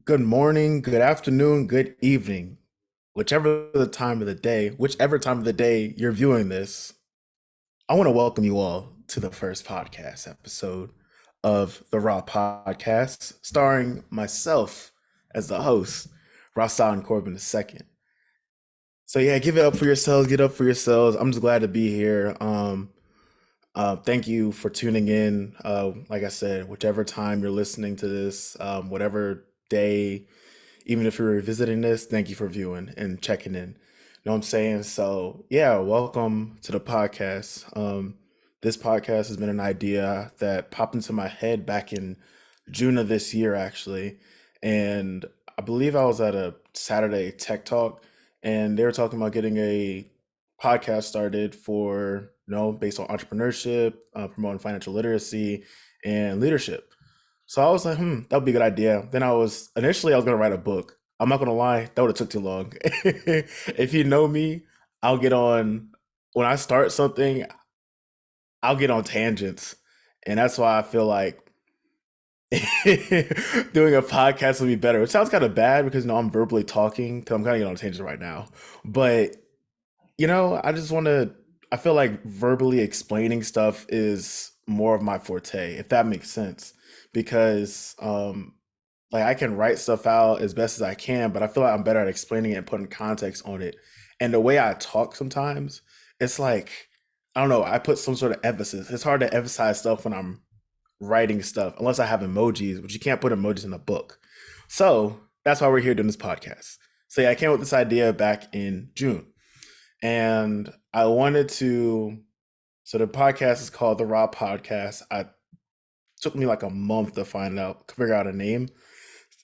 Good morning, good afternoon, good evening, whichever time of the day you're viewing this. I want to welcome you all to the first podcast episode of the Raw Podcast, starring myself as the host, Rahsaan Corbin II. So yeah, give it up for yourselves, get up for yourselves. I'm just glad to be here. Thank you for tuning in. Like I said, whichever time you're listening to this, whatever day, even if you're revisiting this, thank you for viewing and checking in. Know what I'm saying? So yeah, welcome to the podcast. This podcast has been an idea that popped into my head back in June of this year, actually. And I believe I was at a Saturday Tech Talk, and they were talking about getting a podcast started for, based on entrepreneurship, promoting financial literacy and leadership. So I was like, that would be a good idea. Then I was gonna write a book. I'm not gonna lie, that would have took too long. If you know me, I'll get on when I start something, I'll get on tangents. And that's why I feel like doing a podcast would be better. It sounds kind of bad because I'm verbally talking because I'm kind of getting on tangents right now. But I just want to. I feel like verbally explaining stuff is more of my forte, if that makes sense. Because like I can write stuff out as best as I can, but I feel like I'm better at explaining it and putting context on it. And the way I talk sometimes, it's like I don't know. I put some sort of emphasis. It's hard to emphasize stuff when I'm writing stuff, unless I have emojis, but you can't put emojis in a book. So that's why we're here doing this podcast. So yeah, I came up with this idea back in June, and I wanted to. So the podcast is called the Raw Podcast. I took me like a month to figure out a name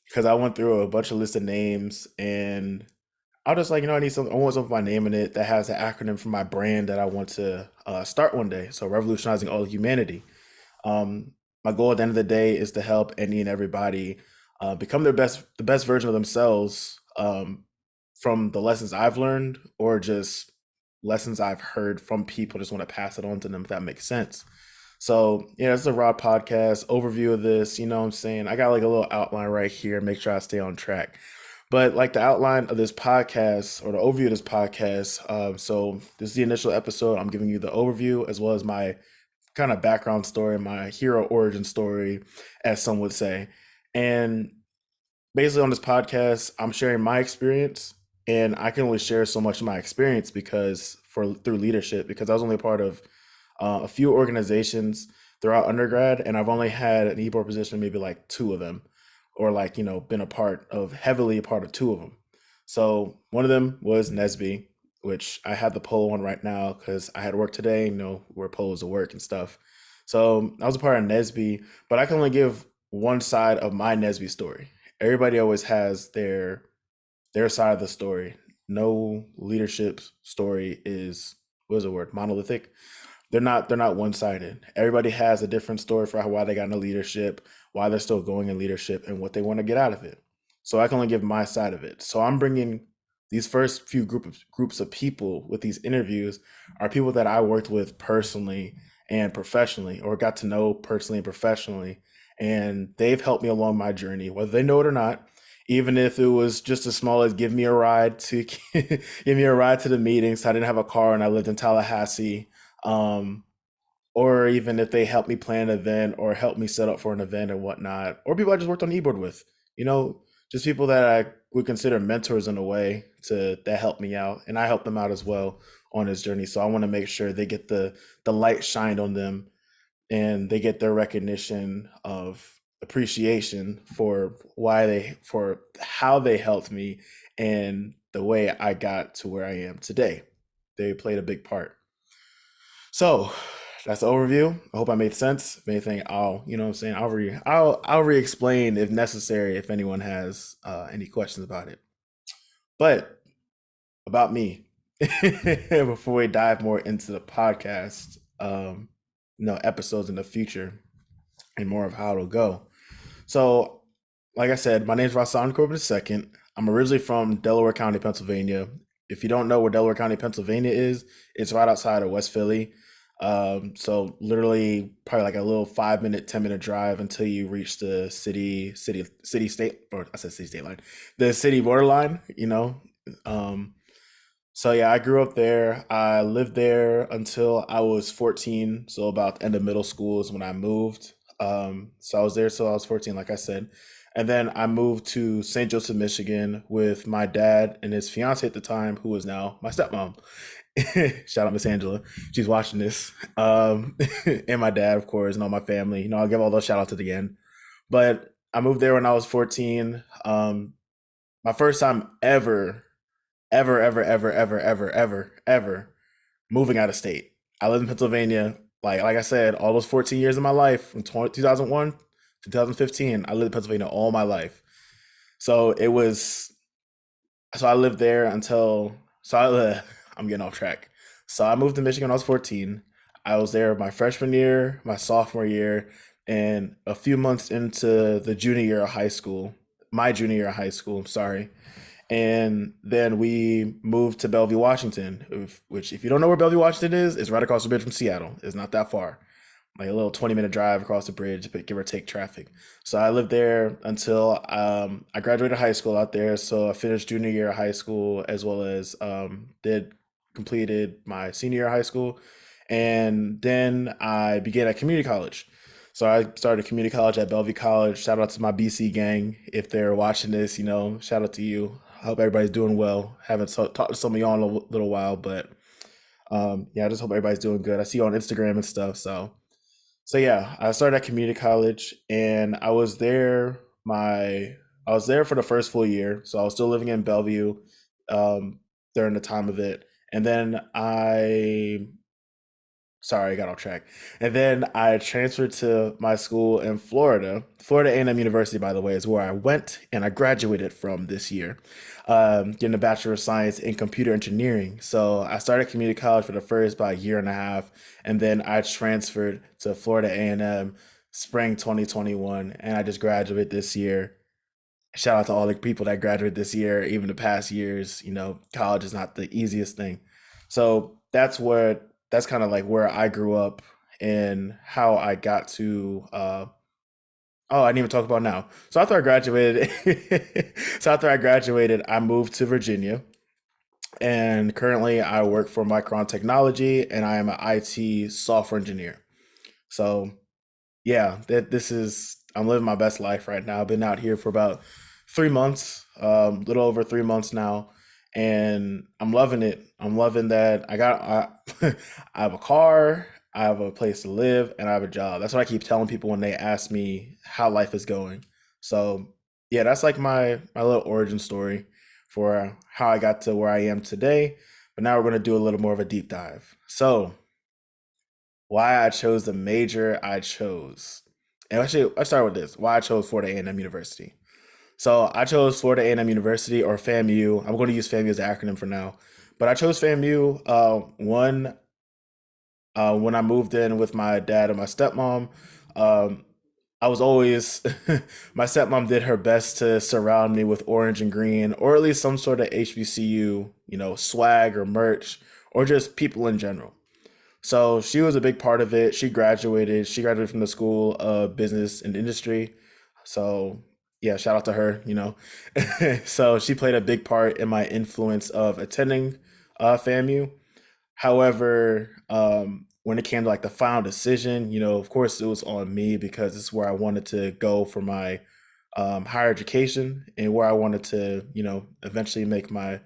because I went through a bunch of list of names, and I was just like, I need something. I want something with my name in it that has an acronym for my brand that I want to start one day. So revolutionizing all of humanity. My goal at the end of the day is to help any and everybody become the best version of themselves, from the lessons I've learned or just lessons I've heard from people. Just want to pass it on to them, if that makes sense. So yeah, it's a raw podcast overview of this. You know what I'm saying? I got like a little outline right here, make sure I stay on track. But like the outline of this podcast or the overview of this podcast, so this is the initial episode. I'm giving you the overview as well as my kind of background story, my hero origin story, as some would say. And basically on this podcast, I'm sharing my experience, and I can only share so much of my experience because for through leadership, because I was only a part of a few organizations throughout undergrad, and I've only had an e-board position, maybe like two of them, or like been heavily a part of two of them. So one of them was Nesby, which I have the poll on right now because I had work today. Where polls to work and stuff. So I was a part of Nesby, but I can only give one side of my Nesby story. Everybody always has their side of the story. No leadership story is, what is the word, monolithic. They're not one sided. Everybody has a different story for why they got into leadership, why they're still going in leadership, and what they want to get out of it. So I can only give my side of it. So I'm bringing these first few groups of people with these interviews are people that I worked with personally and professionally, or got to know personally and professionally, and they've helped me along my journey, whether they know it or not. Even if it was just as small as give me a ride to give me a ride to the meetings. I didn't have a car and I lived in Tallahassee, um, or even if they help me plan an event or help me set up for an event and whatnot, or people I just worked on e-board with, you know, just people that I would consider mentors in a way to that help me out, and I help them out as well on this journey. So I want to make sure they get the light shined on them, and they get their recognition of appreciation for how they helped me and the way I got to where I am today. They played a big part. So that's the overview. I hope I made sense. If anything, what I'm saying, I'll re-explain if necessary if anyone has any questions about it. But about me, before we dive more into the podcast, episodes in the future and more of how it'll go. So, like I said, my name is Rahsaan Corbin II. I'm originally from Delaware County, Pennsylvania. If you don't know where Delaware County, Pennsylvania is, it's right outside of West Philly. So literally probably like a little 5 minute, 10 minute drive until you reach the city state, or I said city state line, the city borderline, you know. Um, so yeah, I grew up there. I lived there until I was 14. So about the end of middle school is when I moved. So I was there till I was 14, like I said. And then I moved to St. Joseph, Michigan with my dad and his fiance at the time, who is now my stepmom. Shout out Miss Angela. She's watching this. And my dad, of course, and all my family. You know, I'll give all those shout outs at the end. But I moved there when I was 14. My first time ever moving out of state. I lived in Pennsylvania. Like I said, all those 14 years of my life from 2001 to 2015, I lived in Pennsylvania all my life. So it was so I lived there until I'm getting off track. So I moved to Michigan when I was 14. I was there my freshman year, my sophomore year, and a few months into the junior year of high school. My junior year of high school, I'm sorry. And then we moved to Bellevue, Washington, which, if you don't know where Bellevue, Washington is, it's right across the bridge from Seattle. It's not that far, like a little 20-minute drive across the bridge, but give or take traffic. So I lived there until I graduated high school out there. So I finished junior year of high school as well as did completed my senior year of high school. And then I began at community college. So I started community college at Bellevue College. Shout out to my BC gang. If they're watching this, you know, shout out to you. I hope everybody's doing well. Haven't talked to some of y'all in a little while, but yeah, I just hope everybody's doing good. I see you on Instagram and stuff. So yeah, I started at community college, and I was there for the first full year. So I was still living in Bellevue um, during the time of it, and then I got off track. And then I transferred to my school in Florida. Florida A&M University, by the way, is where I went and I graduated from this year, getting a Bachelor of Science in Computer Engineering. So I started community college for the first about a year and a half, and then I transferred to Florida A&M spring 2021, and I just graduated this year. Shout out to all the people that graduated this year, even the past years. You know, college is not the easiest thing. So that's kind of like where I grew up and how I got to oh, I didn't even talk about now. So after I graduated I moved to Virginia, and currently I work for Micron Technology, and I am an IT software engineer. So yeah, that this is I'm living my best life right now. I've been out here for about 3 months, little over 3 months now, and I'm loving it. I'm loving that I have a car, I have a place to live, and I have a job. That's what I keep telling people when they ask me how life is going. So yeah, that's like my little origin story for how I got to where I am today. But now we're gonna do a little more of a deep dive. So why I chose the major I chose. And actually, let's start with this. Why I chose Florida A&M University. So I chose Florida A&M University, or FAMU. I'm going to use FAMU as the acronym for now. But I chose FAMU when I moved in with my dad and my stepmom. Um, I was always my stepmom did her best to surround me with orange and green, or at least some sort of HBCU, you know, swag or merch, or just people in general. So she was a big part of it. She graduated from the School of Business and Industry. So yeah, shout out to her, you know. So she played a big part in my influence of attending FAMU. However, when it came to like the final decision, you know, of course it was on me because it's where I wanted to go for my higher education, and where I wanted to, you know, eventually meet my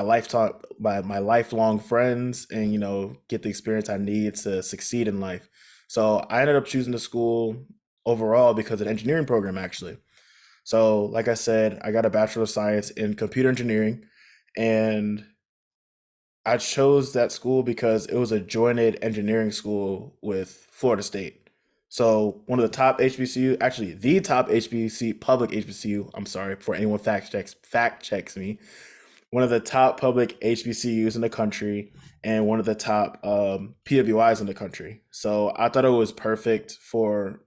lifetime my lifelong friends, and you know, get the experience I need to succeed in life. So I ended up choosing the school overall because of the engineering program, actually. So like I said, I got a Bachelor of Science in Computer Engineering, and I chose that school because it was a jointed engineering school with Florida State. So one of the top HBCU, actually the top HBC public HBCU. I'm sorry before anyone fact checks me. One of the top public HBCUs in the country, and one of the top PWIs in the country. So I thought it was perfect for.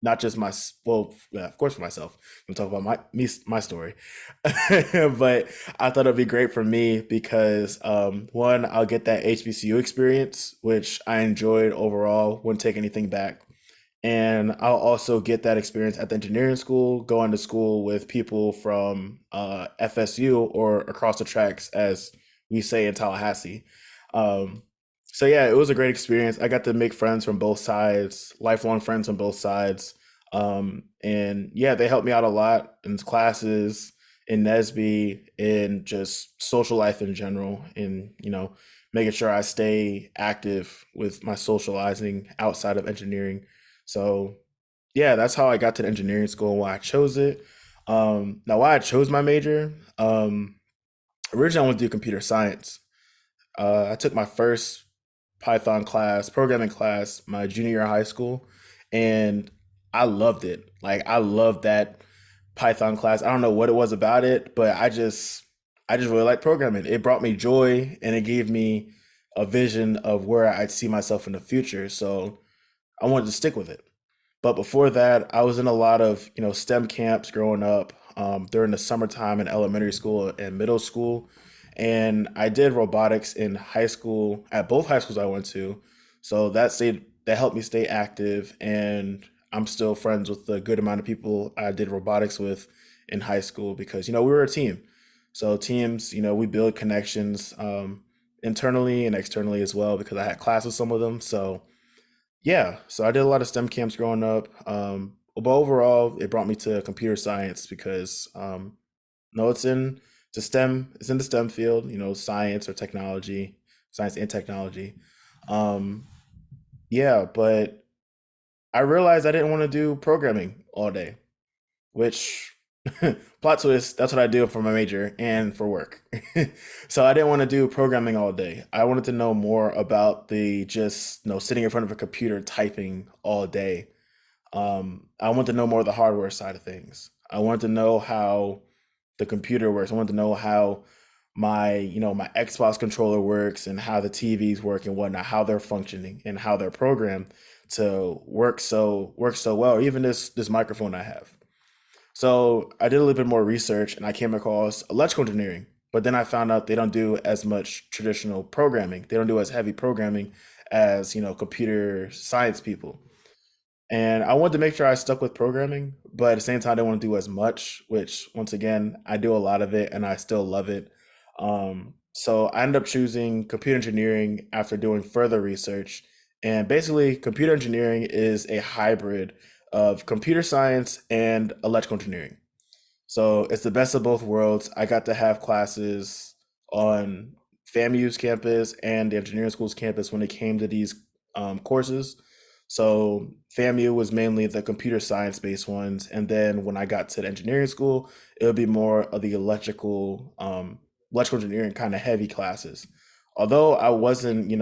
not just well, yeah, of course for myself. I'm talk about my story, but I thought it'd be great for me because one, I'll get that HBCU experience, which I enjoyed overall. Wouldn't take anything back. And I'll also get that experience at the engineering school, going to school with people from FSU or across the tracks, as we say in Tallahassee. Um, so yeah, it was a great experience. I got to make friends from both sides, lifelong friends on both sides. And yeah, they helped me out a lot in classes, in NESB, in just social life in general, in making sure I stay active with my socializing outside of engineering. So yeah, that's how I got to the engineering school and why I chose it. Now, why I chose my major, originally I wanted to do computer science. I took my first Python class, programming class, my junior year of high school, and I loved it. Like I loved that Python class. I don't know what it was about it, but I just really like programming. It brought me joy and it gave me a vision of where I'd see myself in the future. So I wanted to stick with it. But before that, I was in a lot of STEM camps growing up during the summertime in elementary school and middle school, and I did robotics in high school at both high schools I went to. So that helped me stay active, and I'm still friends with a good amount of people I did robotics with in high school because we were a team. So teams, we build connections internally and externally as well because I had class with some of them. So yeah, so I did a lot of STEM camps growing up. But overall, it brought me to computer science because no, it's in the STEM field, science or technology, science and technology. Um, yeah, but I realized I didn't want to do programming all day, which plot twist, that's what I do for my major and for work. So I didn't want to do programming all day. I wanted to know more about the just sitting in front of a computer typing all day. I want to know more of the hardware side of things. I want to know how the computer works. I want to know how my Xbox controller works and how the TVs work and whatnot, how they're functioning and how they're programmed to work so well. Or even this microphone I have. So I did a little bit more research and I came across electrical engineering. But then I found out they don't do as much traditional programming. They don't do as heavy programming as computer science people. And I wanted to make sure I stuck with programming, but at the same time, I didn't want to do as much, which once again, I do a lot of it and I still love it. So I ended up choosing computer engineering after doing further research. And basically, computer engineering is a hybrid of computer science and electrical engineering. So it's the best of both worlds. I got to have classes on FAMU's campus and the engineering school's campus when it came to these courses. So FAMU was mainly the computer science based ones, and then when I got to the engineering school, it would be more of the electrical engineering kind of heavy classes. Although I wasn't,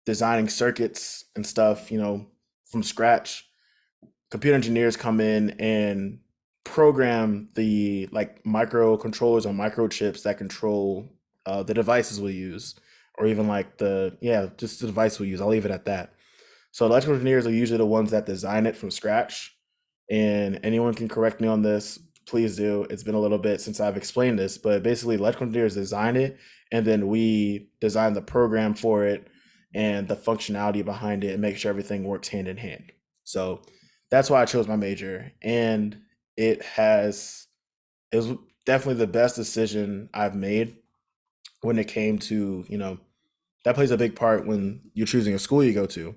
designing circuits and stuff, from scratch, computer engineers come in and program the like microcontrollers or microchips that control the devices we use, or even like just the device we use. I'll leave it at that. So electrical engineers are usually the ones that design it from scratch. And anyone can correct me on this, please do. It's been a little bit since I've explained this, but basically electrical engineers design it and then we design the program for it and the functionality behind it and make sure everything works hand in hand. So that's why I chose my major. And it was definitely the best decision I've made when it came to, that plays a big part when you're choosing a school you go to,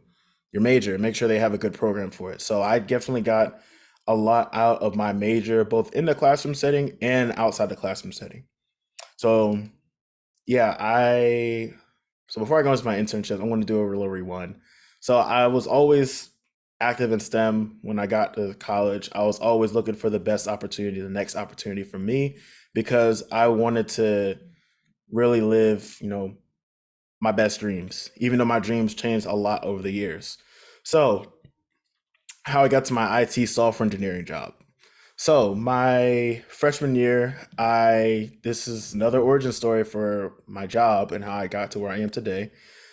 your major, make sure they have a good program for it. So I definitely got a lot out of my major, both in the classroom setting and outside the classroom setting. So yeah, so before I go into my internship, I'm going to do a little rewind. So I was always active in STEM when I got to college. I was always looking for the best opportunity, the next opportunity for me, because I wanted to really live, my best dreams, even though my dreams changed a lot over the years. So, how I got to my IT software engineering job. So, my freshman year, this is another origin story for my job and how I got to where I am today.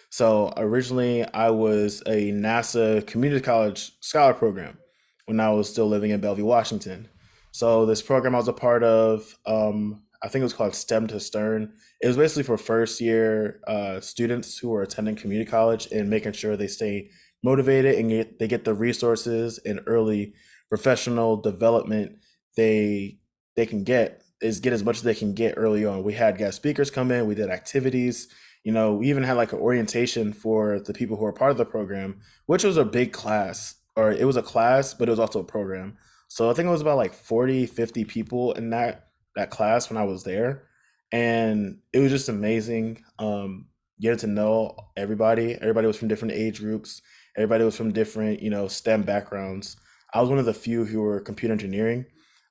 So, originally, I was a NASA community college scholar program. when I was still living in Bellevue, Washington. So this program I was a part of, I think it was called STEM to Stern. It was basically for first year students who are attending community college and making sure they stay motivated and they get the resources and early professional development they they can get as much as they can get early on. We had guest speakers come in, we did activities. We even had like an orientation for the people who are part of the program, which was a big class, or it was a class, but it was also a program. So I think it was about like 40, 50 people in that class when I was there. And it was just amazing. Getting to know everybody. Everybody was from different age groups. Everybody was from different, STEM backgrounds. I was one of the few who were computer engineering.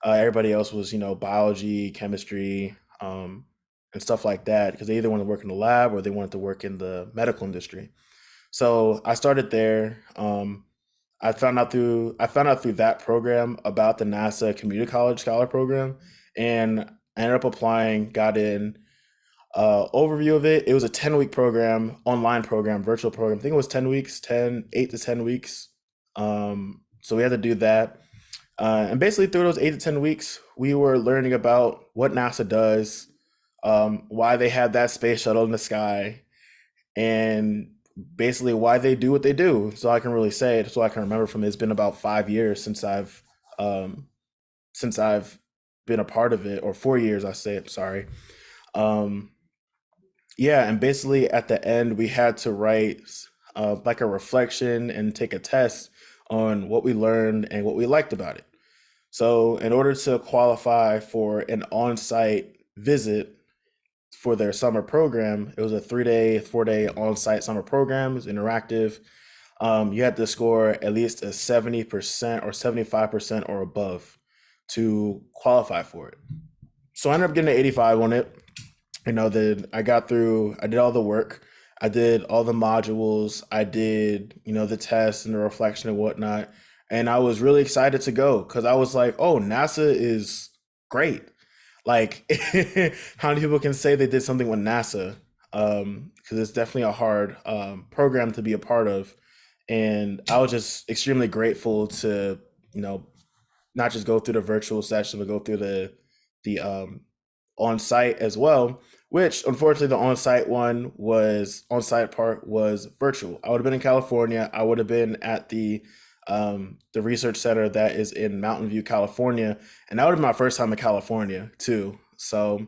Everybody else was, biology, chemistry, and stuff like that, because they either wanted to work in the lab or they wanted to work in the medical industry. So I started there. I found out through that program about the NASA Community College Scholar Program, and I ended up applying. Got in. Overview of it. It was a 10-week program, online program, virtual program. I think it was 10 weeks, 8 to 10 weeks. So we had to do that. And basically, through those 8 to 10 weeks, we were learning about what NASA does, why they have that space shuttle in the sky, and basically why they do what they do. So I can really say it. So I can remember from it. It's been about 5 years um, since I've been a part of it, or 4 years, I say. I'm sorry. Um, yeah, and basically at the end, we had to write like a reflection and take a test on what we learned and what we liked about it. So, in order to qualify for an on site visit for their summer program, it was a 3 day, 4 day on site summer program. It was interactive. You had to score at least a 70% or 75% or above to qualify for it. So, I ended up getting an 85 on it. Then I got through, I did all the work. I did all the modules. I did, the tests and the reflection and whatnot. And I was really excited to go because I was like, oh, NASA is great. Like, how many people can say they did something with NASA? Because it's definitely a hard program to be a part of. And I was just extremely grateful to, you know, not just go through the virtual session, but go through the on site as well. Which unfortunately, the on site part was virtual. I would have been in California. I would have been at the research center that is in Mountain View, California, and that would have been my first time in California too. So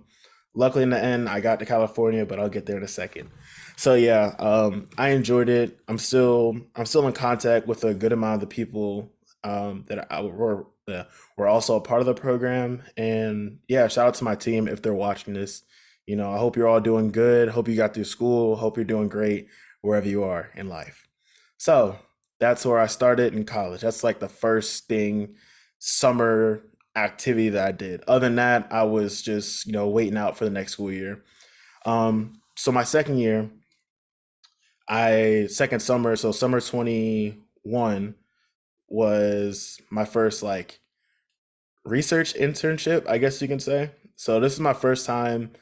luckily, in the end, I got to California, but I'll get there in a second. So yeah, I enjoyed it. I'm still in contact with a good amount of the people that were also a part of the program. And yeah, shout out to my team if they're watching this. I hope you're all doing good. Hope you got through school. Hope you're doing great wherever you are in life. So that's where I started in college. That's like the first thing, summer activity that I did. Other than that, I was just, waiting out for the next school year. So my second summer, so summer 21 was my first like research internship, I guess you can say. So this is my first time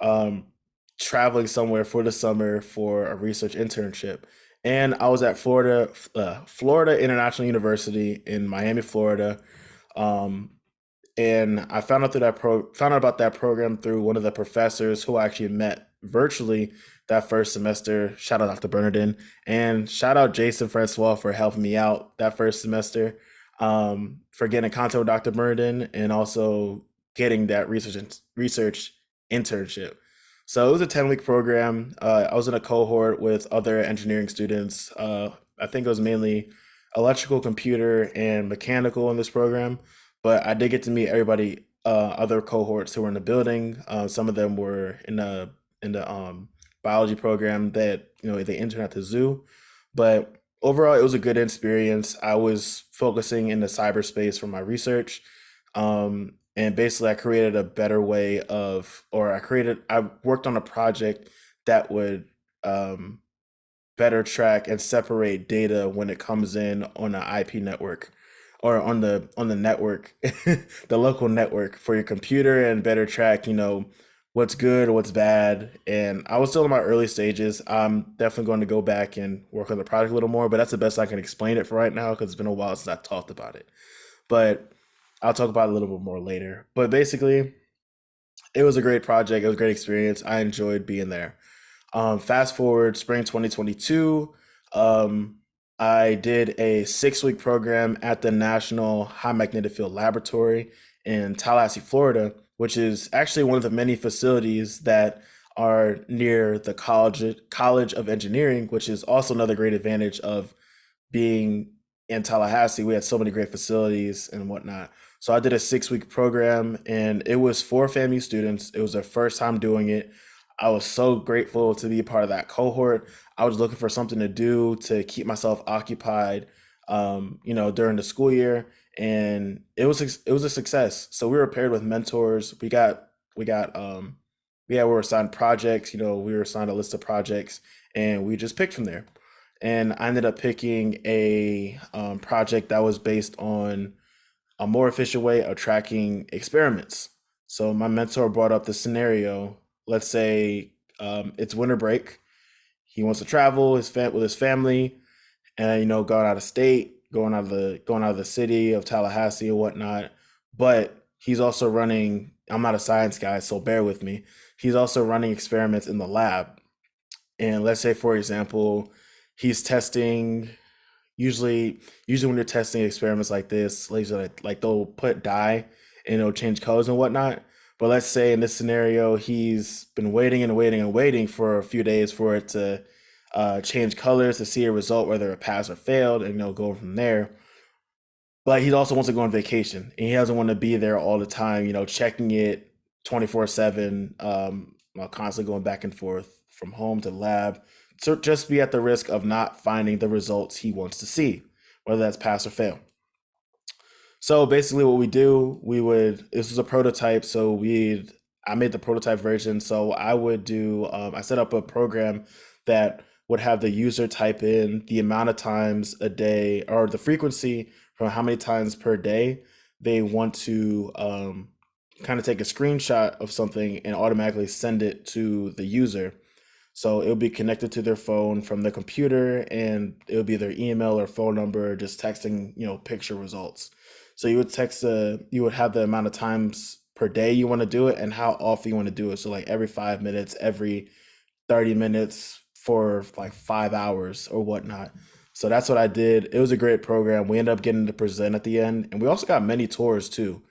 um, traveling somewhere for the summer for a research internship, and I was at Florida International University in Miami, Florida. Um, and I found out about that program through one of the professors who I actually met virtually that first semester. Shout out Dr. Bernardin, and shout out Jason Francois for helping me out that first semester, for getting in contact with Dr. Bernardin and also getting that research internship. So it was a 10-week program. I was in a cohort with other engineering students. I think it was mainly electrical, computer, and mechanical in this program, but I did get to meet everybody, other cohorts who were in the building. Some of them were in the biology program that they intern at the zoo. But overall, it was a good experience. I was focusing in the cyberspace for my research, and basically, I created a better way of, or I worked on a project that would um, better track and separate data when it comes in on an IP network or on the network, the local network for your computer, and better track, what's good, what's bad. And I was still in my early stages. I'm definitely going to go back and work on the project a little more, but that's the best I can explain it for right now because it's been a while since I talked about it. but I'll talk about it a little bit more later. But basically, it was a great project. It was a great experience. I enjoyed being there. Fast forward spring 2022, um, I did a 6 week program at the National High Magnetic Field Laboratory in Tallahassee, Florida, which is actually one of the many facilities that are near the College of Engineering, which is also another great advantage of being in Tallahassee. We had so many great facilities and whatnot. So I did a 6 week program, and it was for FAMU students. It was their first time doing it. I was so grateful to be a part of that cohort. I was looking for something to do to keep myself occupied, during the school year, and it was a success. So we were paired with mentors. We were assigned projects. We were assigned a list of projects, and we just picked from there. And I ended up picking a project that was based on a more efficient way of tracking experiments. So my mentor brought up the scenario. Let's say it's winter break. He wants to travel with his family, and going out of state, going out of the city of Tallahassee and whatnot. But he's also running. I'm not a science guy, so bear with me. He's also running experiments in the lab. And let's say, for example, he's testing. Usually when you're testing experiments like this, like they'll put dye and it'll change colors and whatnot. But let's say in this scenario, he's been waiting and waiting and waiting for a few days for it to change colors to see a result, whether it passed or failed, and go from there. But he also wants to go on vacation, and he doesn't want to be there all the time, checking it 24/7, while constantly going back and forth from home to the lab. So just be at the risk of not finding the results he wants to see, whether that's pass or fail. So basically, what we do, this was a prototype. I made the prototype version. So I set up a program that would have the user type in the amount of times a day, or the frequency from how many times per day they want to kind of take a screenshot of something and automatically send it to the user. So it'll be connected to their phone from the computer, and it'll be their email or phone number, just texting, picture results. So you would have the amount of times per day you want to do it and how often you want to do it. So like every 5 minutes, every 30 minutes for like 5 hours or whatnot. So that's what I did. It was a great program. We ended up getting to present at the end, and we also got many tours too,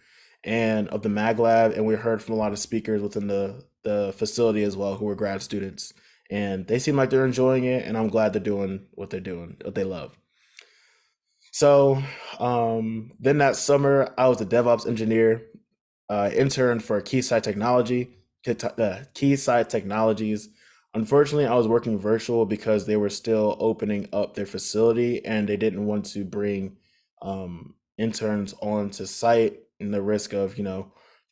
and of the Mag Lab, and we heard from a lot of speakers within the facility as well who were grad students, and they seem like they're enjoying it, and I'm glad they're doing, what they love. So then that summer, I was a DevOps engineer, intern for Keysight Technologies. Unfortunately, I was working virtual because they were still opening up their facility, and they didn't want to bring interns onto site and the risk of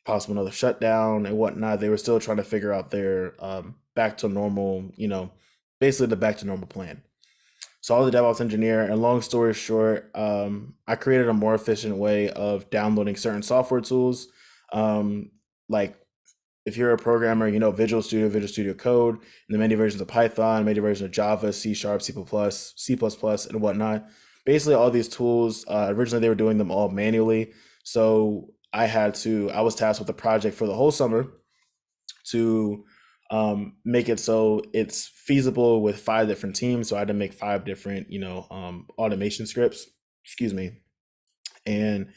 possible another shutdown and whatnot. They were still trying to figure out their back to normal, basically the back to normal plan. So I was a DevOps engineer, and long story short, I created a more efficient way of downloading certain software tools. Like if you're a programmer, Visual Studio Code, and the many versions of Python, many versions of Java, C Sharp, C++, and whatnot. Basically, all these tools, originally they were doing them all manually. So I was tasked with a project for the whole summer to make it so it's feasible with 5 different teams. So I had to make 5 different, automation scripts, excuse me. And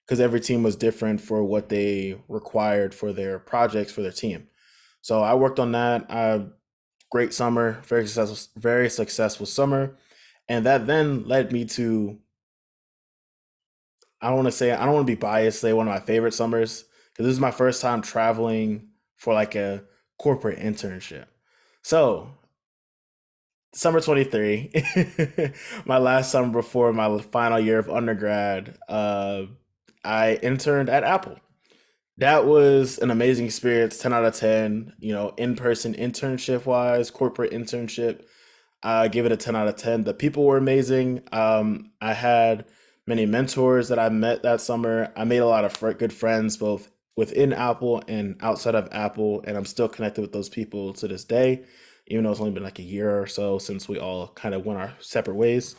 because every team was different for what they required for their projects for their team. So I worked on that. Great summer, very successful summer. And that then led me to, I don't want to be biased, say one of my favorite summers, because this is my first time traveling for like a corporate internship. So, summer 23, my last summer before my final year of undergrad, I interned at Apple. That was an amazing experience, 10 out of 10, in-person internship wise, corporate internship. I give it a 10 out of 10. The people were amazing. I had many mentors that I met that summer. I made a lot of good friends, both within Apple and outside of Apple, and I'm still connected with those people to this day, even though it's only been like a year or so since we all kind of went our separate ways.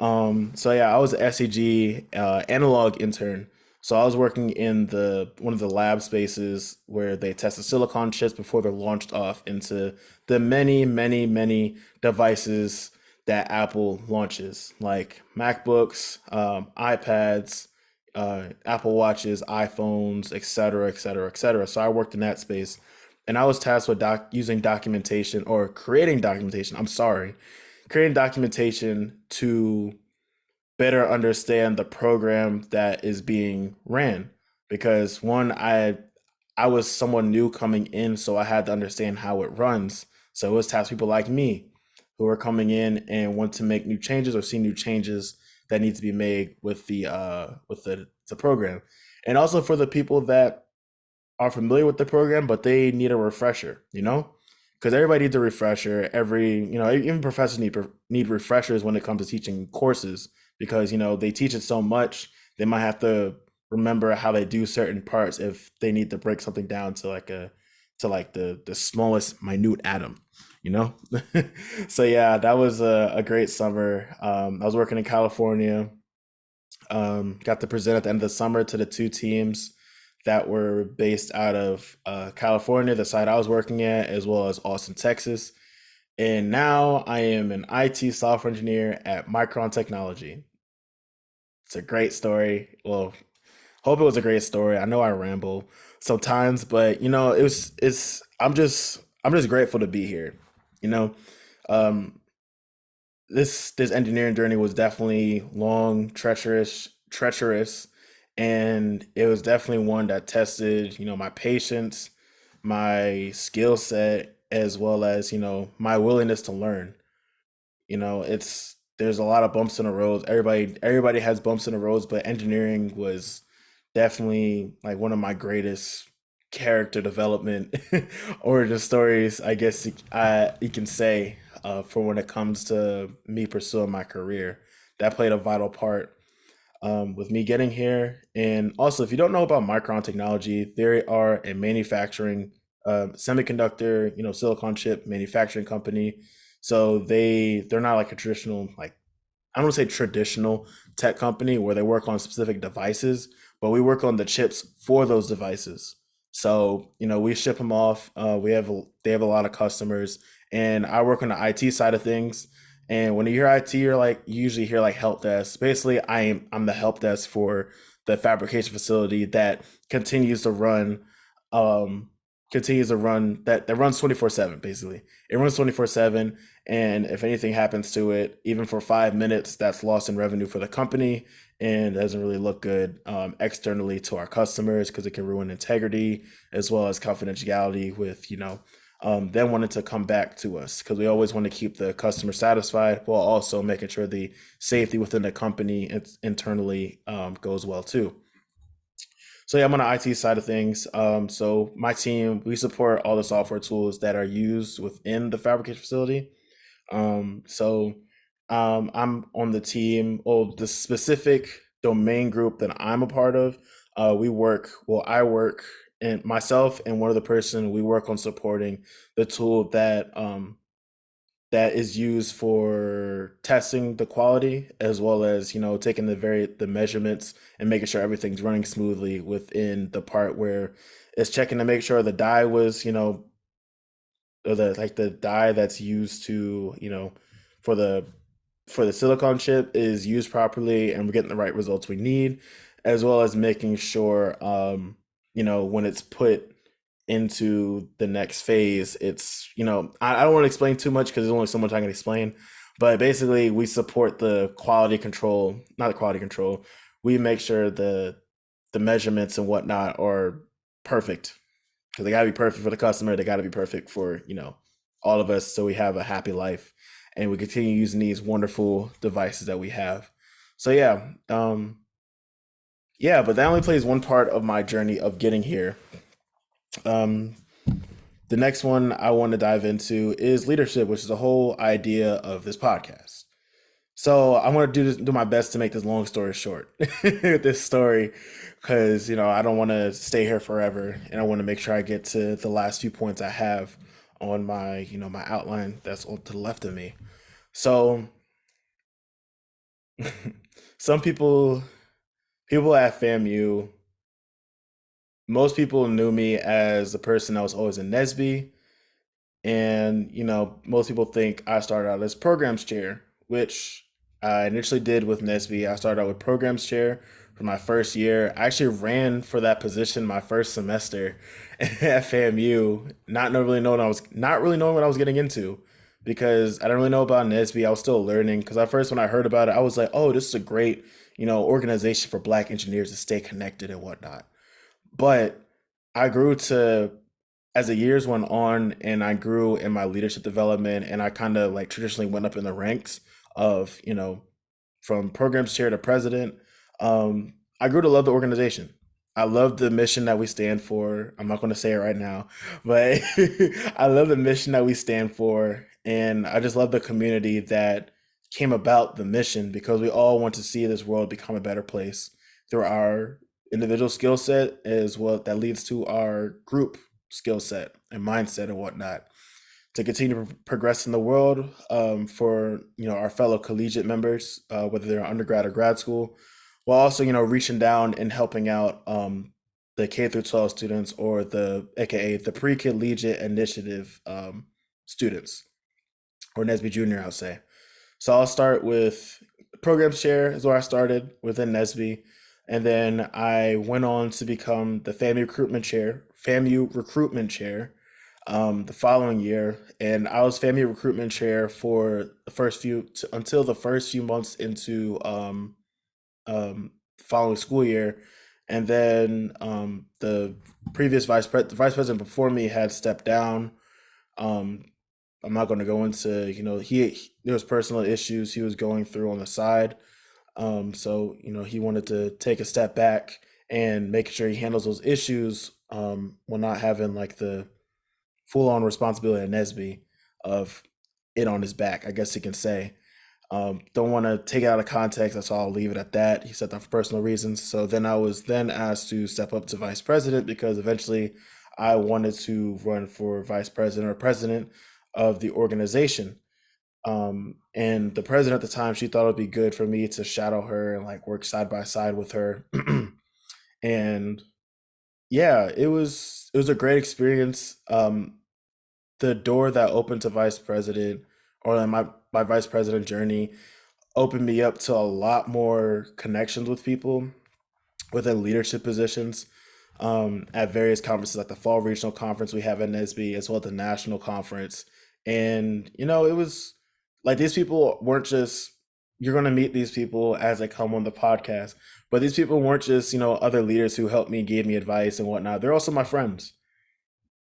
So yeah, I was an SEG analog intern. So I was working in the one of the lab spaces where they test the silicon chips before they're launched off into the many, many, many devices that Apple launches, like MacBooks, iPads, Apple Watches, iPhones, et cetera, et cetera, et cetera. So I worked in that space, and I was tasked with using documentation or creating documentation. I'm sorry, creating documentation to better understand the program that is being ran. Because one, I was someone new coming in, so I had to understand how it runs. So it was task people like me who are coming in and want to make new changes or see new changes that need to be made with the program. And also for the people that are familiar with the program, but they need a refresher, you know? Because everybody needs a refresher. Even professors need refreshers when it comes to teaching courses because, they teach it so much, they might have to remember how they do certain parts if they need to break something down to like the smallest minute atom, you know? So yeah, that was a great summer. I was working in California. Got to present at the end of the summer to the two teams that were based out of California, the site I was working at, as well as Austin, Texas. And now I am an IT software engineer at Micron Technology. It's a great story. Well, hope it was a great story. I know I ramble sometimes, but I'm just grateful to be here. You know, um, this engineering journey was definitely long, treacherous, and it was definitely one that tested, my patience, my skill set, as well as, my willingness to learn. It's there's a lot of bumps in the road. Everybody has bumps in the roads, but engineering was definitely like one of my greatest character development origin stories, I guess you can say, for when it comes to me pursuing my career. That played a vital part with me getting here. And also, if you don't know about Micron Technology, they are a manufacturing semiconductor, silicon chip manufacturing company. So they're not like a traditional like I don't want to say traditional tech company where they work on specific devices, but we work on the chips for those devices. So, we ship them off. They have a lot of customers, and I work on the IT side of things. And when you hear IT, you usually hear like help desk. Basically, I'm the help desk for the fabrication facility that continues to run, um, that runs 24/7. Basically, it runs 24/7, and if anything happens to it, even for 5 minutes, that's loss in revenue for the company and doesn't really look good externally to our customers because it can ruin integrity as well as confidentiality with, them wanting to come back to us because we always want to keep the customer satisfied while also making sure the safety within the company internally goes well too. So yeah, I'm on the IT side of things. So my team, we support all the software tools that are used within the fabrication facility. I'm on the team, or the specific domain group that I'm a part of. I work, and myself and one other person, we work on supporting the tool that is used for testing the quality as well as, taking the measurements and making sure everything's running smoothly within the part where it's checking to make sure the die was, or the dye that's used to for the for the silicon chip is used properly and we're getting the right results we need, as well as making sure when it's put into the next phase, it's I don't want to explain too much because there's only so much I can explain, but basically we support the quality control, not the quality control, we make sure the measurements and whatnot are perfect because they got to be perfect for the customer. They got to be perfect for all of us, so we have a happy life, and we continue using these wonderful devices that we have. So yeah. But that only plays one part of my journey of getting here. Um, the next one I want to dive into is leadership, which is the whole idea of this podcast. So I want to do my best to make this long story short with this story, because I don't want to stay here forever, and I want to make sure I get to the last few points I have on my outline that's to the left of me. So Some people at FAMU, most people knew me as the person that was always in Nesby. And, most people think I started out as programs chair, which I initially did with Nesby. I started out with programs chair for my first year. I actually ran for that position my first semester at FAMU, not really knowing what I was getting into because I didn't really know about Nesby. I was still learning because at first when I heard about it, I was like, oh, this is a great, organization for Black engineers to stay connected and whatnot. But I grew to as the years went on and I grew in my leadership development and I kind of like traditionally went up in the ranks of, from programs chair to president, I grew to love the organization. I love the mission that we stand for. I'm not going to say it right now, but I love the mission that we stand for. And I just love the community that came about the mission because we all want to see this world become a better place through our individual skill set as well that leads to our group skill set and mindset and whatnot to continue to progress in the world for our fellow collegiate members, whether they're undergrad or grad school, while also reaching down and helping out the K through 12 students or the AKA the pre collegiate initiative students or Nesby Junior, I'll say. So I'll start with program share is where I started within Nesby. And then I went on to become the FAMU recruitment chair the following year. And I was FAMU recruitment chair for until the first few months into following school year. And then the the vice president before me had stepped down. Um, I'm not going to go into, there was personal issues he was going through on the side. So, he wanted to take a step back and making sure he handles those issues while not having like the full on responsibility of Nesby of it on his back, I guess you can say. Don't want to take it out of context. That's all. I'll leave it at that. He said that for personal reasons. So then I was then asked to step up to vice president because eventually I wanted to run for vice president or president of the organization. And the president at the time, she thought it would be good for me to shadow her and like work side by side with her. And yeah, it was a great experience. The door that opened to vice president or my vice president journey opened me up to a lot more connections with people within leadership positions at various conferences like the fall regional conference we have at Nesby as well as the national conference. And it was like these people weren't just you're going to meet these people as they come on the podcast, but these people weren't just other leaders who helped me, gave me advice and whatnot. They're also my friends.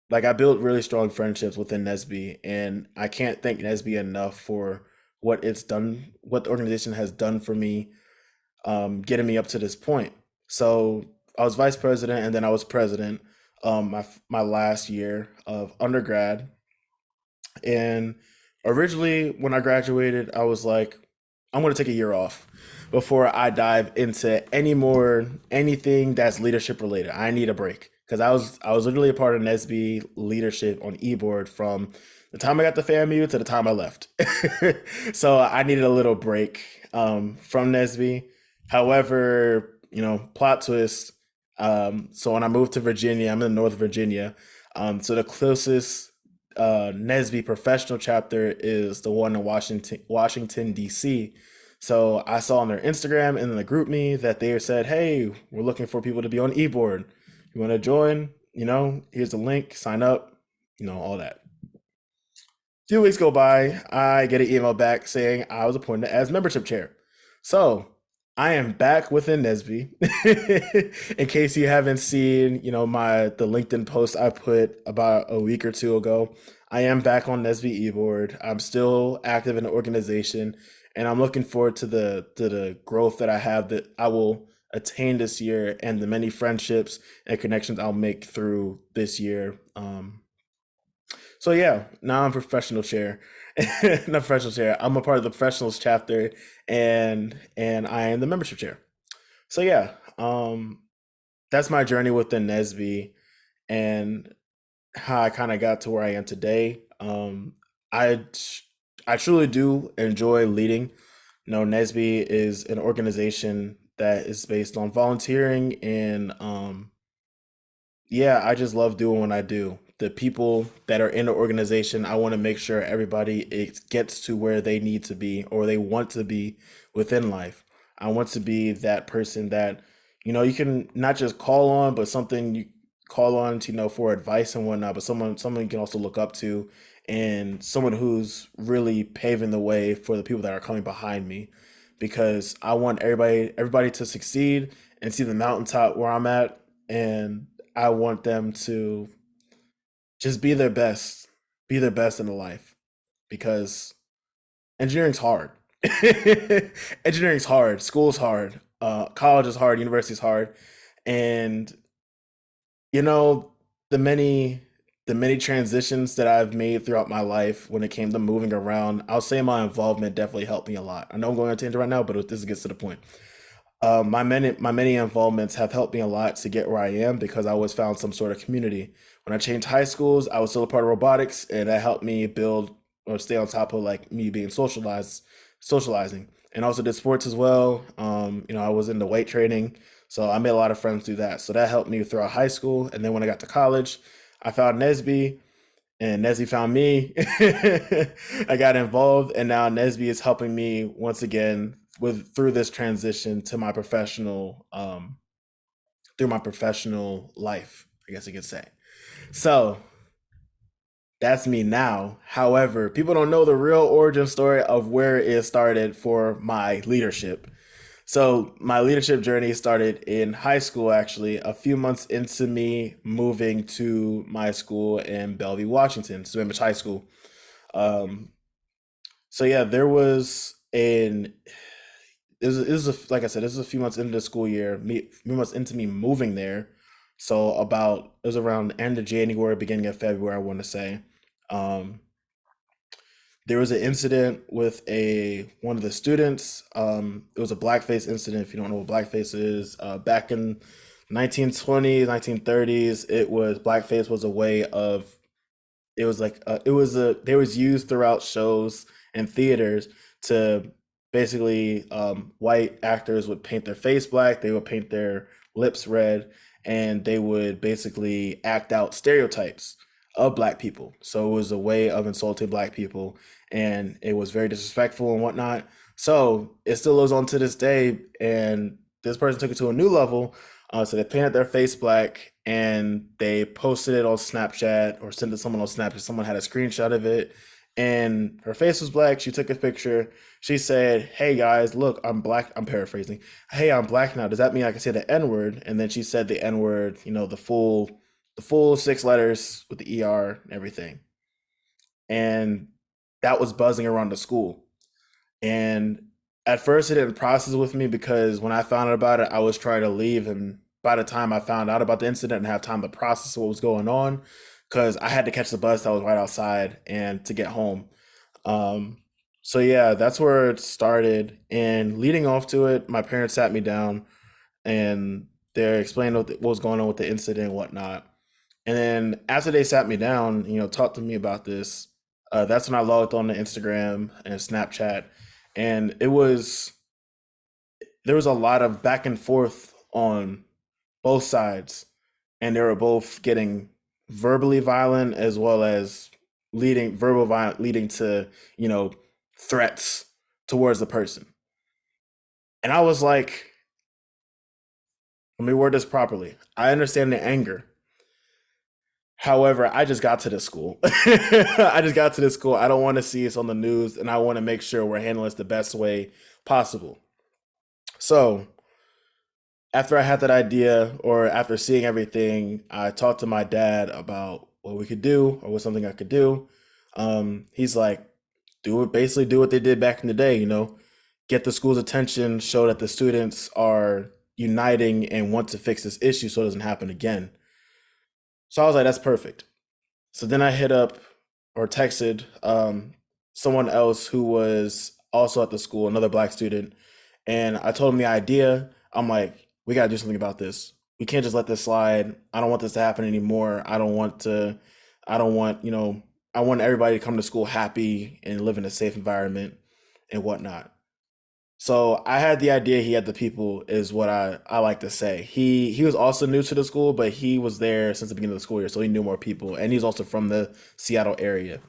Like I built really strong friendships within Nesby, and I can't thank Nesby enough for what it's done, what the organization has done for me, getting me up to this point. So I was vice president, and then I was president. My last year of undergrad, and originally, when I graduated, I was like, I'm going to take a year off before I dive into anything that's leadership related. I need a break because I was literally a part of Nesby leadership on eBoard from the time I got the FAMU to the time I left. So I needed a little break from Nesby. However, plot twist. So when I moved to Virginia, I'm in North Virginia. So the closest Nesby professional chapter is the one in Washington D.C. So I saw on their Instagram and in the group me that they said, "Hey, we're looking for people to be on eBoard. You want to join? Here's the link. Sign up. All that." Few weeks go by, I get an email back saying I was appointed as membership chair. So I am back within Nesby. In case you haven't seen, the LinkedIn post I put about a week or two ago, I am back on Nesby eBoard. I'm still active in the organization, and I'm looking forward to the growth that I have that I will attain this year and the many friendships and connections I'll make through this year. So yeah, now I'm professional chair. Not professional chair. I'm a part of the professionals chapter, and I am the membership chair. So yeah, that's my journey within Nesby and how I kind of got to where I am today. I truly do enjoy leading, No, NESB is an organization that is based on volunteering and yeah, I just love doing what I do. The people that are in the organization, I want to make sure everybody gets to where they need to be or they want to be within life. I want to be that person that, you can not just call on, but something you call on to, for advice and whatnot, but someone you can also look up to and someone who's really paving the way for the people that are coming behind me because I want everybody to succeed and see the mountaintop where I'm at and I want them to just be their best in the life because engineering's hard. Engineering's hard. School's hard. College is hard. University's hard, and you know the many the many transitions that I've made throughout my life when it came to moving around. I'll say my involvement definitely helped me a lot. I know I'm going on a tangent right now, but this gets to the point. My many involvements have helped me a lot to get where I am because I always found some sort of community. When I changed high schools, I was still a part of robotics, and that helped me build or stay on top of like me being socializing, and also did sports as well. I was into weight training, so I made a lot of friends through that. So that helped me throughout high school, and then when I got to college, I found Nesby, and Nesby found me. I got involved, and now Nesby is helping me once again with through this transition to my professional through my professional life, I guess you could say. So that's me now. However, people don't know the real origin story of where it started for my leadership. So my leadership journey started in high school, actually, a few months into me moving to my school in Bellevue, Washington, Swamish High School. Um, so yeah, there was an like I said, this was a few months into the school year, few months into me moving there. So it was around the end of January, beginning of February, I want to say. Um, there was an incident with a one of the students. It was a blackface incident. If you don't know what blackface is, back in 1920s, 1930s, blackface was a way of it was a they was used throughout shows and theaters to basically white actors would paint their face black, they would paint their lips red, and they would basically act out stereotypes of black people. So it was a way of insulting black people, and it was very disrespectful and whatnot. So it still goes on to this day, and this person took it to a new level. So they painted their face black and they posted it on Snapchat or sent it to someone on Snapchat. Someone had a screenshot of it and her face was black. She took a picture. She said, "Hey guys, look, I'm black." I'm paraphrasing. "Hey, I'm black now. Does that mean I can say the N word?" And then she said the N word, the full six letters with the ER and everything. And that was buzzing around the school. And at first, it didn't process with me because when I found out about it, I was trying to leave. And by the time I found out about the incident and have time to process what was going on, because I had to catch the bus that was right outside and to get home. Um, so yeah, that's where it started. And leading off to it, my parents sat me down and they explained what was going on with the incident and whatnot. And then after they sat me down, talked to me about this, that's when I logged on to Instagram and Snapchat, and there was a lot of back and forth on both sides, and they were both getting verbally violent as well as verbal violence leading to you know threats towards the person. And I was like, let me word this properly. I understand the anger. However, I just got to this school. I just got to this school. I don't want to see this on the news, and I want to make sure we're handling this the best way possible. So, after I had that idea, or after seeing everything, I talked to my dad about what we could do, or what something I could do. He's like, basically do what they did back in the day. Get the school's attention, show that the students are uniting and want to fix this issue so it doesn't happen again. So I was like, that's perfect. So then I hit up or texted someone else who was also at the school, another black student, and I told him the idea. I'm like, we got to do something about this. We can't just let this slide. I don't want this to happen anymore. I don't want, I want everybody to come to school happy and live in a safe environment and whatnot. So I had the idea, he had the people, is what I like to say. He was also new to the school, but he was there since the beginning of the school year, so he knew more people, and he's also from the Seattle area.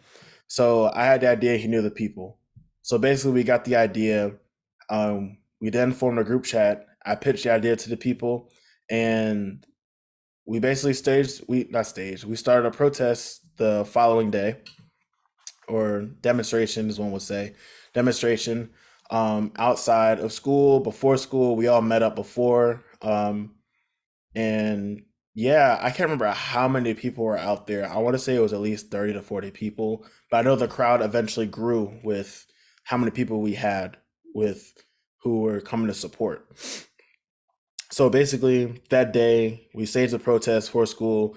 So I had the idea, he knew the people. So basically, we got the idea. We then formed a group chat. I pitched the idea to the people, and we basically staged. We not staged. We started a protest the following day, or demonstration, as one would say, demonstration outside of school, before school. We all met up before, and yeah, I can't remember how many people were out there. I want to say it was at least 30 to 40 people, but I know the crowd eventually grew with how many people we had with who were coming to support. So basically, that day we staged the protest for school,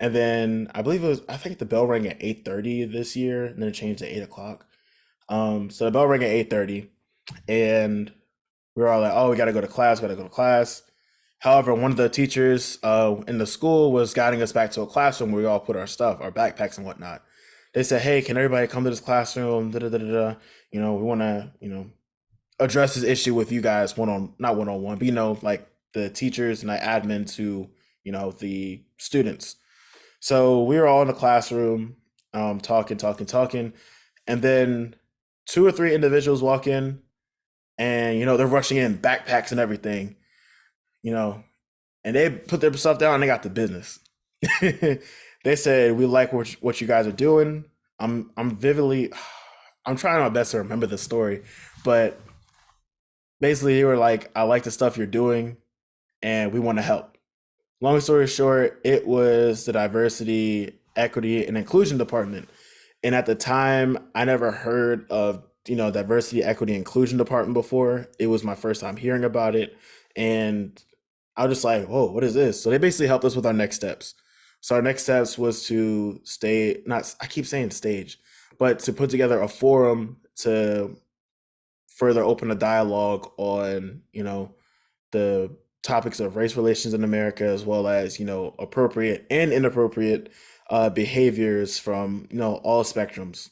and then I believe it was, I think the bell rang at 8:30 this year, and then it changed to 8 o'clock. So the bell rang at 8:30, and we were all like, "Oh, we got to go to class. Got to go to class." However, one of the teachers in the school was guiding us back to a classroom where we all put our stuff, our backpacks and whatnot. They said, "Hey, can everybody come to this classroom? Da, da, da, da, da. We want to, address this issue with you guys not one on one, but like the teachers and the admin to, the students." So we were all in the classroom, talking, talking, talking, and then two or three individuals walk in, and they're rushing in backpacks and everything, you know, and they put their stuff down and they got the business. They said, "We like what you guys are doing." I'm vividly, I'm trying my best to remember the story, but basically they were like, "I like the stuff you're doing, and we want to help." Long story short, it was the diversity, equity, and inclusion department. And at the time, I never heard of, diversity, equity, inclusion department before. It was my first time hearing about it. And I was just like, whoa, what is this? So they basically helped us with our next steps. So our next steps was to stay, not, I keep saying stage, but to put together a forum to further open a dialogue on, the topics of race relations in America, as well as, appropriate and inappropriate behaviors from, all spectrums.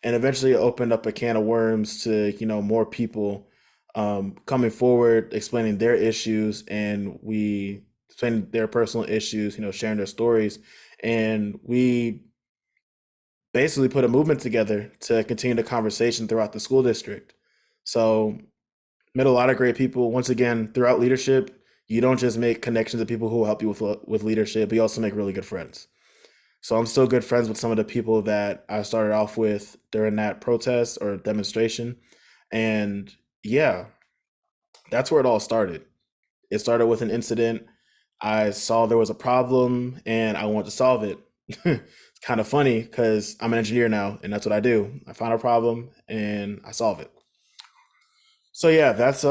And eventually it opened up a can of worms to, more people coming forward, explaining their issues, and we explaining their personal issues, sharing their stories. And we basically put a movement together to continue the conversation throughout the school district. So met a lot of great people. Once again, throughout leadership, you don't just make connections with people who will help you with leadership, but you also make really good friends. So I'm still good friends with some of the people that I started off with during that protest or demonstration. And yeah, that's where it all started. It started with an incident. I saw there was a problem and I wanted to solve it. It's kind of funny because I'm an engineer now and that's what I do. I find a problem and I solve it. So yeah, that's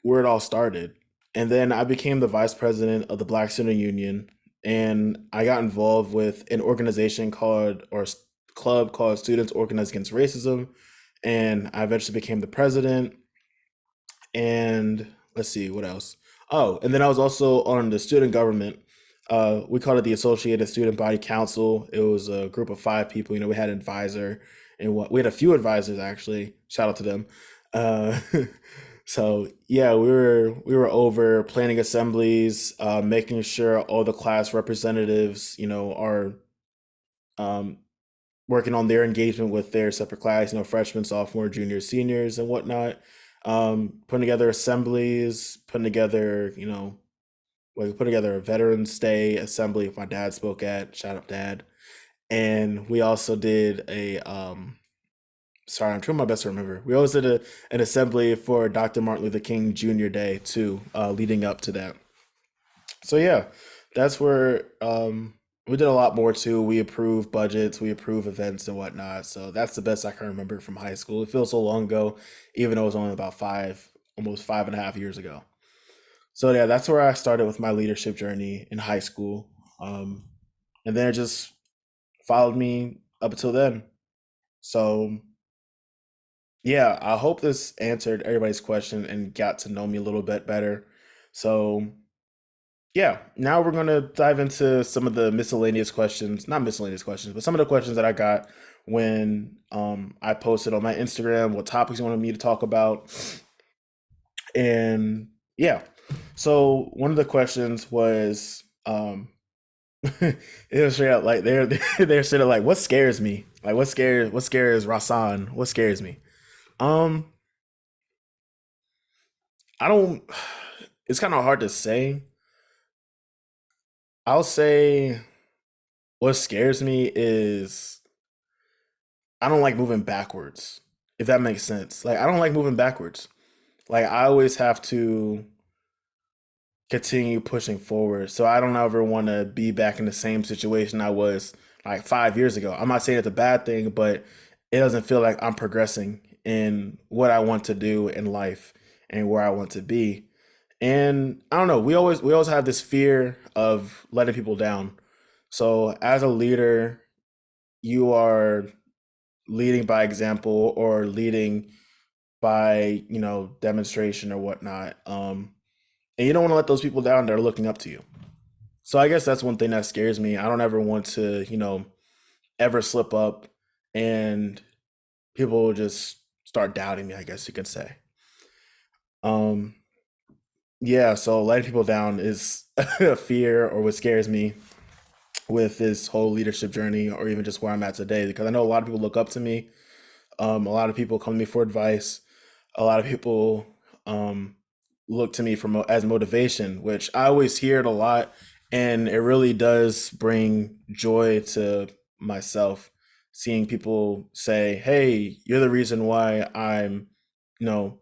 where it all started. And then I became the vice president of the Black Student Union, and I got involved with an organization called, or club called, Students Organized Against Racism. And I eventually became the president. And let's see what else. Oh, and then I was also on the student government. We called it the Associated Student Body Council. It was a group of five people. We had an advisor, and we had a few advisors actually. Shout out to them. Uh, so yeah, we were over planning assemblies, making sure all the class representatives, are um, working on their engagement with their separate class, freshmen, sophomore, juniors, seniors, and whatnot. Putting together assemblies, putting together, like put together a Veterans Day assembly my dad spoke at. Shout out dad. And we also did a sorry, I'm trying my best to remember. We also did an assembly for Dr. Martin Luther King Jr. Day too, leading up to that. So yeah, that's where we did a lot more too. We approved budgets, we approved events and whatnot. So that's the best I can remember from high school. It feels so long ago, even though it was only about almost 5.5 years ago. So yeah, that's where I started with my leadership journey in high school. And then it just followed me up until then. So yeah, I hope this answered everybody's question and got to know me a little bit better. So yeah, now we're going to dive into some of the miscellaneous questions, not miscellaneous questions, but some of the questions that I got when I posted on my Instagram what topics you wanted me to talk about. And yeah, so one of the questions was, it was straight up like they're sort of like, what scares me? Like what scares Rahsaan? What scares me? Um, I don't. It's kind of hard to say. I'll say what scares me is I don't like moving backwards. If that makes sense. Like I don't like moving backwards. Like I always have to continue pushing forward. So I don't ever want to be back in the same situation I was like 5 years ago. I'm not saying it's a bad thing, but it doesn't feel like I'm progressing in what I want to do in life and where I want to be. And I don't know, we always have this fear of letting people down. So as a leader, you are leading by example or leading by, demonstration or whatnot. And you don't want to let those people down that are looking up to you. So I guess that's one thing that scares me. I don't ever want to, ever slip up and people just start doubting me, I guess you could say. Um, yeah, so letting people down is a fear or what scares me with this whole leadership journey or even just where I'm at today because I know a lot of people look up to me. A lot of people come to me for advice. A lot of people um, look to me for as motivation, which I always hear it a lot, and it really does bring joy to myself. Seeing people say, "Hey, you're the reason why you know,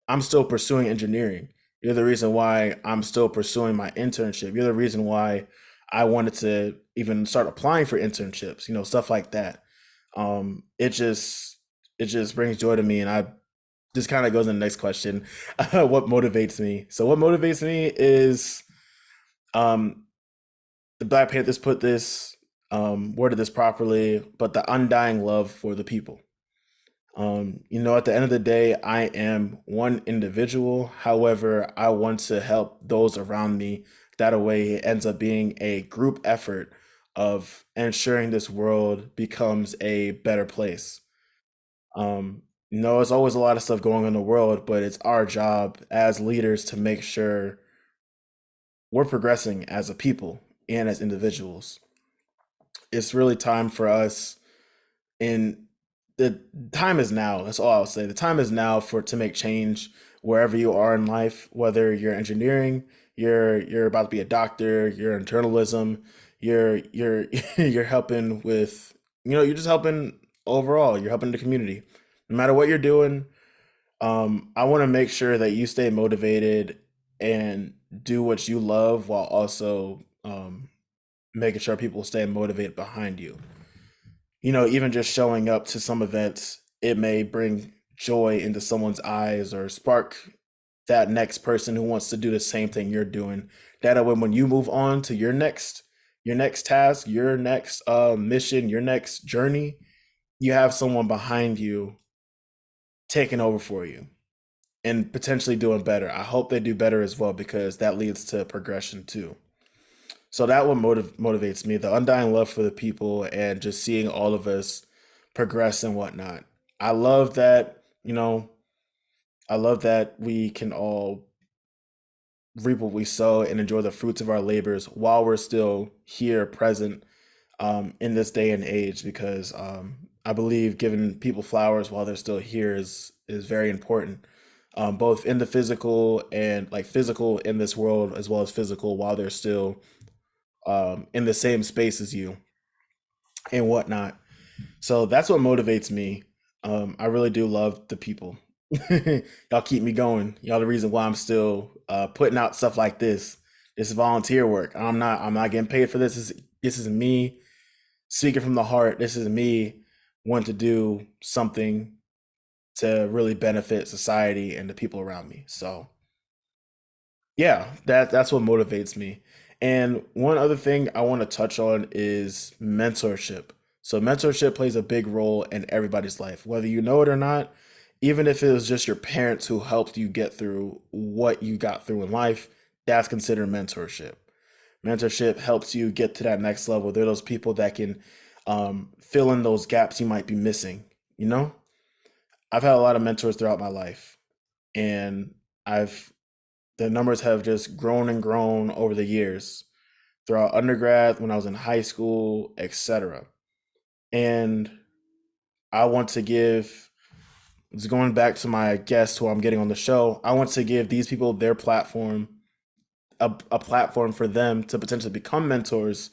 I'm still pursuing engineering. You're the reason why I'm still pursuing my internship. You're the reason why I wanted to even start applying for internships. Stuff like that." It just brings joy to me, and I this kind of goes in the next question. What motivates me? So what motivates me is um the Black Panthers put this worded this properly, but the undying love for the people. At the end of the day, I am one individual. However, I want to help those around me. That way, it ends up being a group effort of ensuring this world becomes a better place. It's always a lot of stuff going on in the world, but it's our job as leaders to make sure we're progressing as a people and as individuals. It's really time for us, and the time is now. That's all I'll say. The time is now for to make change wherever you are in life, whether you're engineering, you're about to be a doctor, you're in journalism, you're you're helping with, you're just helping overall. You're helping the community. No matter what you're doing, I want to make sure that you stay motivated and do what you love while also making sure people stay motivated behind you. Even just showing up to some events, it may bring joy into someone's eyes or spark that next person who wants to do the same thing you're doing. That way, when you move on to your next task, your next mission, your next journey, you have someone behind you taking over for you and potentially doing better. I hope they do better as well because that leads to progression too. So that what motivates me, the undying love for the people and just seeing all of us progress and whatnot. I love that, I love that we can all reap what we sow and enjoy the fruits of our labors while we're still here present in this day and age because I believe giving people flowers while they're still here is very important, both in the physical and like physical in this world as well as physical while they're still in the same space as you and whatnot. So that's what motivates me. I really do love the people. Y'all keep me going. Y'all the reason why I'm still putting out stuff like this. This is volunteer work. I'm not getting paid for this. This is me speaking from the heart. This is me wanting to do something to really benefit society and the people around me. So yeah, that's what motivates me. And one other thing I want to touch on is mentorship. So mentorship plays a big role in everybody's life, whether you know it or not. Even if it was just your parents who helped you get through what you got through in life, that's considered mentorship. Mentorship helps you get to that next level. They're those people that can fill in those gaps you might be missing. You know, I've had a lot of mentors throughout my life, and I've the numbers have just grown and grown over the years throughout undergrad, when I was in high school, etc. And I want to give, it's going back to my guest who I'm getting on the show. I want to give these people their platform, a platform for them to potentially become mentors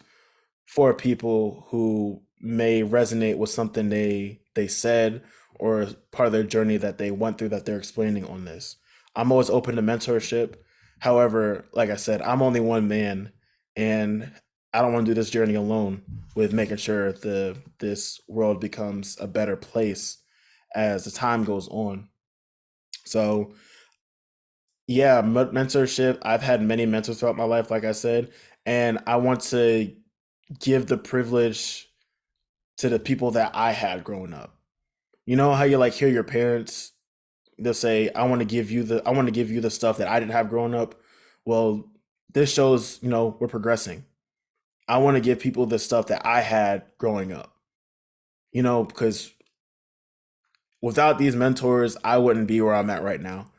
for people who may resonate with something they said or part of their journey that they went through that they're explaining on this. I'm always open to mentorship. However, like I said, I'm only one man, and I don't want to do this journey alone with making sure this world becomes a better place as the time goes on. So, yeah, mentorship. I've had many mentors throughout my life, like I said, and I want to give the privilege to the people that I had growing up. You know how you like hear your parents, they'll say, I want to give you the stuff that I didn't have growing up. Well, this shows, we're progressing. I want to give people the stuff that I had growing up. Because without these mentors, I wouldn't be where I'm at right now.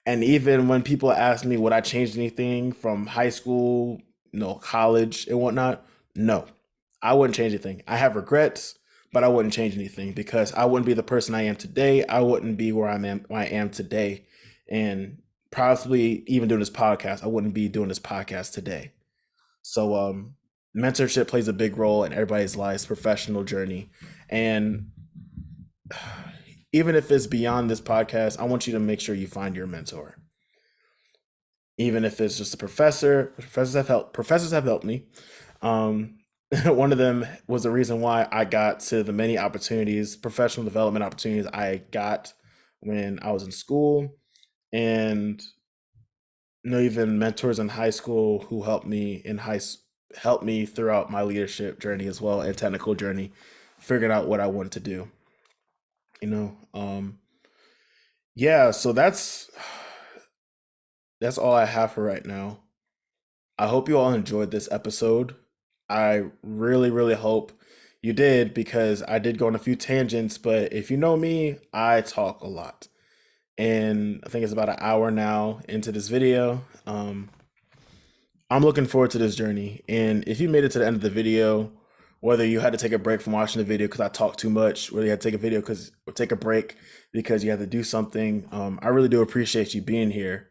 And even when people ask me, would I change anything from high school, college and whatnot? No, I wouldn't change anything. I have regrets, but I wouldn't change anything because I wouldn't be the person I am today. I wouldn't be where I am today. And possibly even doing this podcast, I wouldn't be doing this podcast today. So, mentorship plays a big role in everybody's lives, professional journey. And even if it's beyond this podcast, I want you to make sure you find your mentor. Even if it's just a professor, professors have helped me. Um, one of them was the reason why I got to the many opportunities, professional development opportunities I got when I was in school, and even mentors in high school who helped me throughout my leadership journey as well and technical journey, figuring out what I wanted to do. You know, yeah. So that's all I have for right now. I hope you all enjoyed this episode. I really, really hope you did because I did go on a few tangents, but if you know me, I talk a lot. And I think it's about an hour now into this video. I'm looking forward to this journey. And if you made it to the end of the video, whether you had to take a break from watching the video because I talked too much, whether you had to take a video because or take a break because you had to do something, I really do appreciate you being here.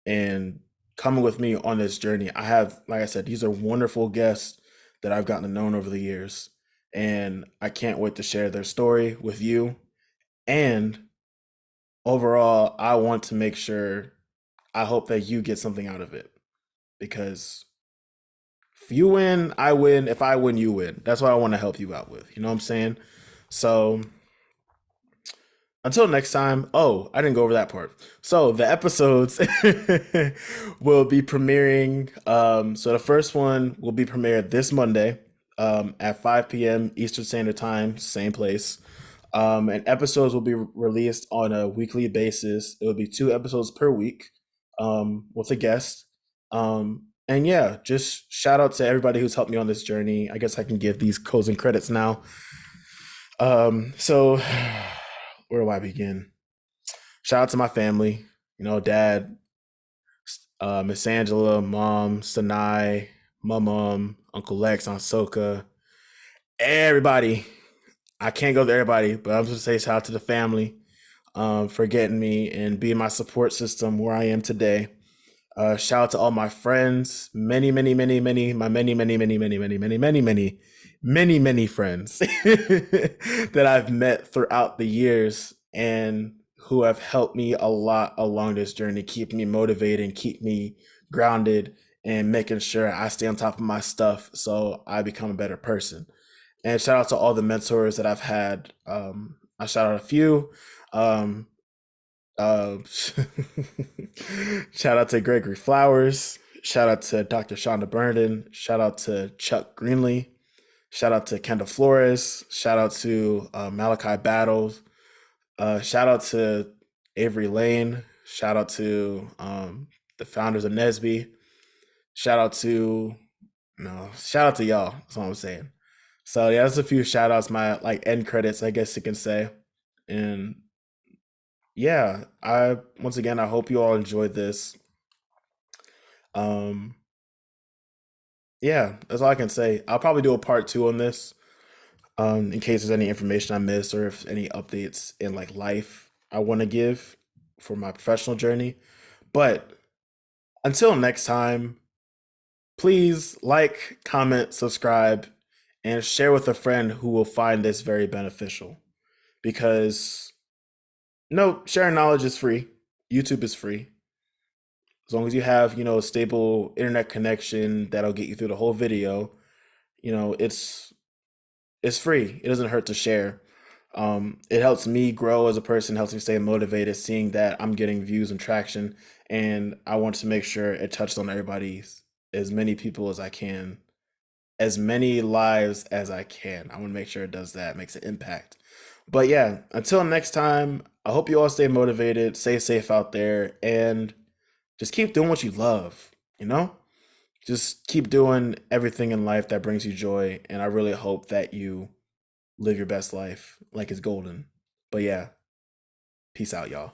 And coming with me on this journey. I have, like I said, these are wonderful guests that I've gotten to know over the years. And I can't wait to share their story with you. And overall, I want to make sure, I hope that you get something out of it. Because if you win, I win. If I win, you win. That's what I want to help you out with. You know what I'm saying? So until next time. Oh, I didn't go over that part. So the episodes will be premiering. So the first one will be premiered this Monday at 5 p.m. Eastern Standard Time, same place. And episodes will be released on a weekly basis. It will be 2 episodes per week with a guest. And yeah, just shout out to everybody who's helped me on this journey. I guess I can give these closing credits now. So where do I begin? Shout out to my family, dad, Miss Angela, mom, Sanai, my mom, Uncle Lex, Aunt Soka, everybody. I can't go to everybody, but I'm just gonna say shout out to the family for getting me and being my support system where I am today. Shout out to all my friends, many, many, many, many, my many, many, many, many, many, many, many, many, many, many friends that I've met throughout the years and who have helped me a lot along this journey, keep me motivated, keep me grounded, and making sure I stay on top of my stuff so I become a better person. And shout out to all the mentors that I've had. I shout out a few. Um, Shout out to Gregory Flowers. Shout out to Dr. Shonda Burden. Shout out to Chuck Greenlee. Shout out to Kendall Flores. Shout out to Malachi Battles. Shout out to Avery Lane. Shout out to the founders of Nesby. Shout out to, no, shout out to y'all. That's all I'm saying. So yeah, that's a few shout outs, my like end credits, I guess you can say. And yeah, I once again I hope you all enjoyed this. Um yeah, that's all I can say. I'll probably do a part two on this, in case there's any information I missed or if any updates in like life I want to give for my professional journey. But until next time, please like, comment, subscribe, and share with a friend who will find this very beneficial. Because no, sharing knowledge is free. YouTube is free. As long as you have, a stable internet connection that'll get you through the whole video, it's free. It doesn't hurt to share. It helps me grow as a person, helps me stay motivated, seeing that I'm getting views and traction. And I want to make sure it touches on everybody's, as many people as I can, as many lives as I can. I want to make sure it does that, makes an impact. But yeah, until next time, I hope you all stay motivated, stay safe out there, and just keep doing what you love, you know? Just keep doing everything in life that brings you joy. And I really hope that you live your best life like it's golden. But yeah, peace out, y'all.